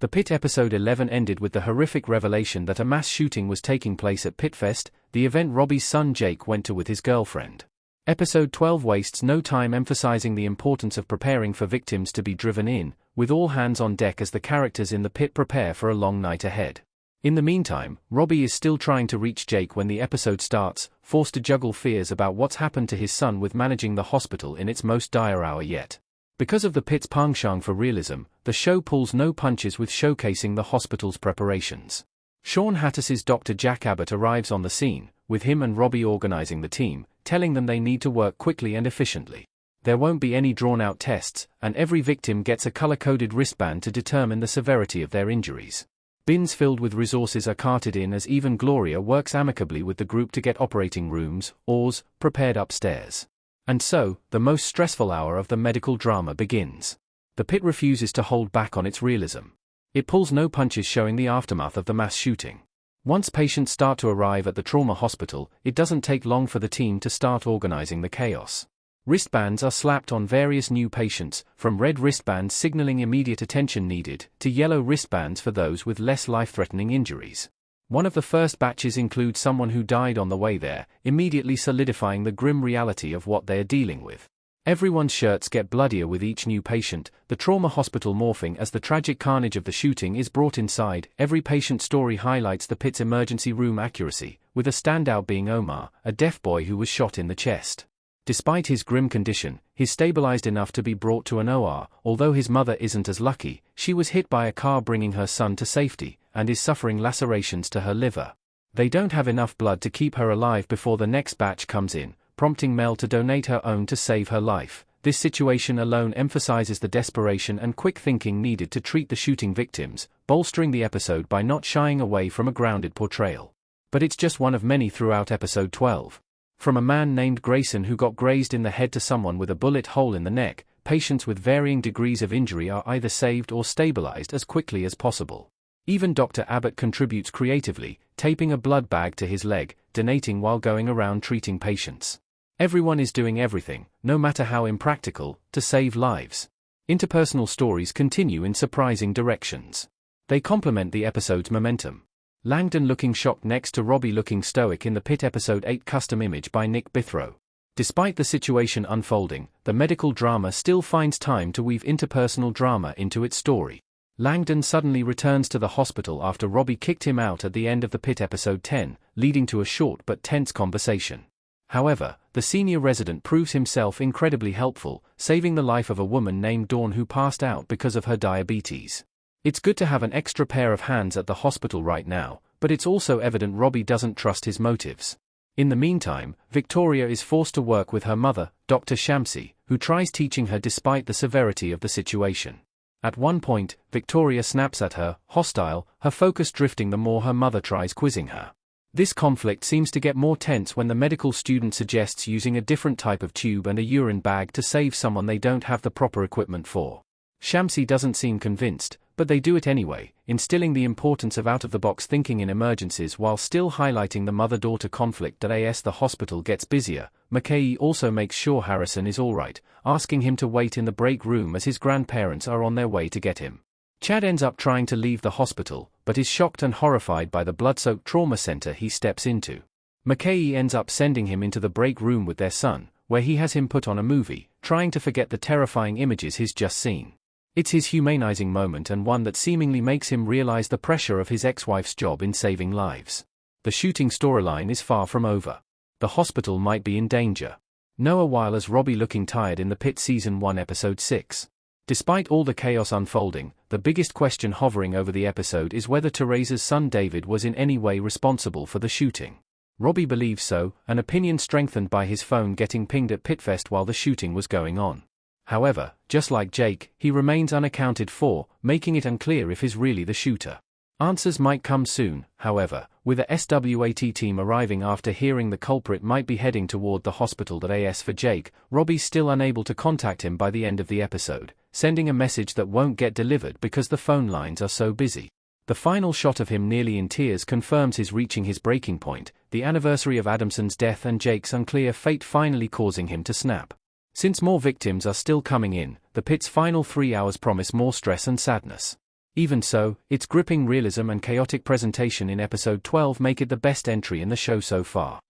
The Pitt episode 11 ended with the horrific revelation that a mass shooting was taking place at Pittfest, the event Robby's son Jake went to with his girlfriend. Episode 12 wastes no time emphasizing the importance of preparing for victims to be driven in, with all hands on deck as the characters in the pit prepare for a long night ahead. In the meantime, Robby is still trying to reach Jake when the episode starts, forced to juggle fears about what's happened to his son with managing the hospital in its most dire hour yet. Because of the pit's penchant for realism, the show pulls no punches with showcasing the hospital's preparations. Sean Hattis's Dr. Jack Abbott arrives on the scene, with him and Robby organizing the team, telling them they need to work quickly and efficiently. There won't be any drawn-out tests, and every victim gets a color-coded wristband to determine the severity of their injuries. Bins filled with resources are carted in as even Gloria works amicably with the group to get operating rooms, oars, prepared upstairs. And so, the most stressful hour of the medical drama begins. The pit refuses to hold back on its realism. It pulls no punches showing the aftermath of the mass shooting. Once patients start to arrive at the trauma hospital, it doesn't take long for the team to start organizing the chaos. Wristbands are slapped on various new patients, from red wristbands signaling immediate attention needed, to yellow wristbands for those with less life-threatening injuries. One of the first batches includes someone who died on the way there, immediately solidifying the grim reality of what they are dealing with. Everyone's shirts get bloodier with each new patient, the trauma hospital morphing as the tragic carnage of the shooting is brought inside. Every patient story highlights the pit's emergency room accuracy, with a standout being Omar, a deaf boy who was shot in the chest. Despite his grim condition, he's stabilized enough to be brought to an OR, although his mother isn't as lucky. She was hit by a car bringing her son to safety, and is suffering lacerations to her liver. They don't have enough blood to keep her alive before the next batch comes in, prompting Mel to donate her own to save her life. This situation alone emphasizes the desperation and quick thinking needed to treat the shooting victims, bolstering the episode by not shying away from a grounded portrayal. But it's just one of many throughout episode 12. From a man named Grayson who got grazed in the head to someone with a bullet hole in the neck, patients with varying degrees of injury are either saved or stabilized as quickly as possible. Even Dr. Abbott contributes creatively, taping a blood bag to his leg, donating while going around treating patients. Everyone is doing everything, no matter how impractical, to save lives. Interpersonal stories continue in surprising directions. They complement the episode's momentum. Langdon looking shocked next to Robby looking stoic in the Pitt episode 8 custom image by Nick Bithrow. Despite the situation unfolding, the medical drama still finds time to weave interpersonal drama into its story. Langdon suddenly returns to the hospital after Robby kicked him out at the end of the Pitt episode 10, leading to a short but tense conversation. However, the senior resident proves himself incredibly helpful, saving the life of a woman named Dawn who passed out because of her diabetes. It's good to have an extra pair of hands at the hospital right now, but it's also evident Robby doesn't trust his motives. In the meantime, Victoria is forced to work with her mother, Dr. Shamsi, who tries teaching her despite the severity of the situation. At one point, Victoria snaps at her, hostile, her focus drifting the more her mother tries quizzing her. This conflict seems to get more tense when the medical student suggests using a different type of tube and a urine bag to save someone they don't have the proper equipment for. Shamsi doesn't seem convinced, but they do it anyway, instilling the importance of out-of-the-box thinking in emergencies while still highlighting the mother-daughter conflict that as the hospital gets busier. McKay also makes sure Harrison is alright, asking him to wait in the break room as his grandparents are on their way to get him. Chad ends up trying to leave the hospital, but is shocked and horrified by the blood-soaked trauma center he steps into. McKay ends up sending him into the break room with their son, where he has him put on a movie, trying to forget the terrifying images he's just seen. It's his humanizing moment and one that seemingly makes him realize the pressure of his ex-wife's job in saving lives. The shooting storyline is far from over. The hospital might be in danger. Noah Weil as Robby looking tired in the Pitt Season 1 Episode 6. Despite all the chaos unfolding, the biggest question hovering over the episode is whether Teresa's son David was in any way responsible for the shooting. Robby believes so, an opinion strengthened by his phone getting pinged at Pittfest while the shooting was going on. However, just like Jake, he remains unaccounted for, making it unclear if he's really the shooter. Answers might come soon, however, with a SWAT team arriving after hearing the culprit might be heading toward the hospital. As for Jake, Robby's still unable to contact him by the end of the episode, sending a message that won't get delivered because the phone lines are so busy. The final shot of him nearly in tears confirms his reaching his breaking point, the anniversary of Adamson's death and Jake's unclear fate finally causing him to snap. Since more victims are still coming in, the Pitt's final 3 hours promise more stress and sadness. Even so, its gripping realism and chaotic presentation in episode 12 make it the best entry in the show so far.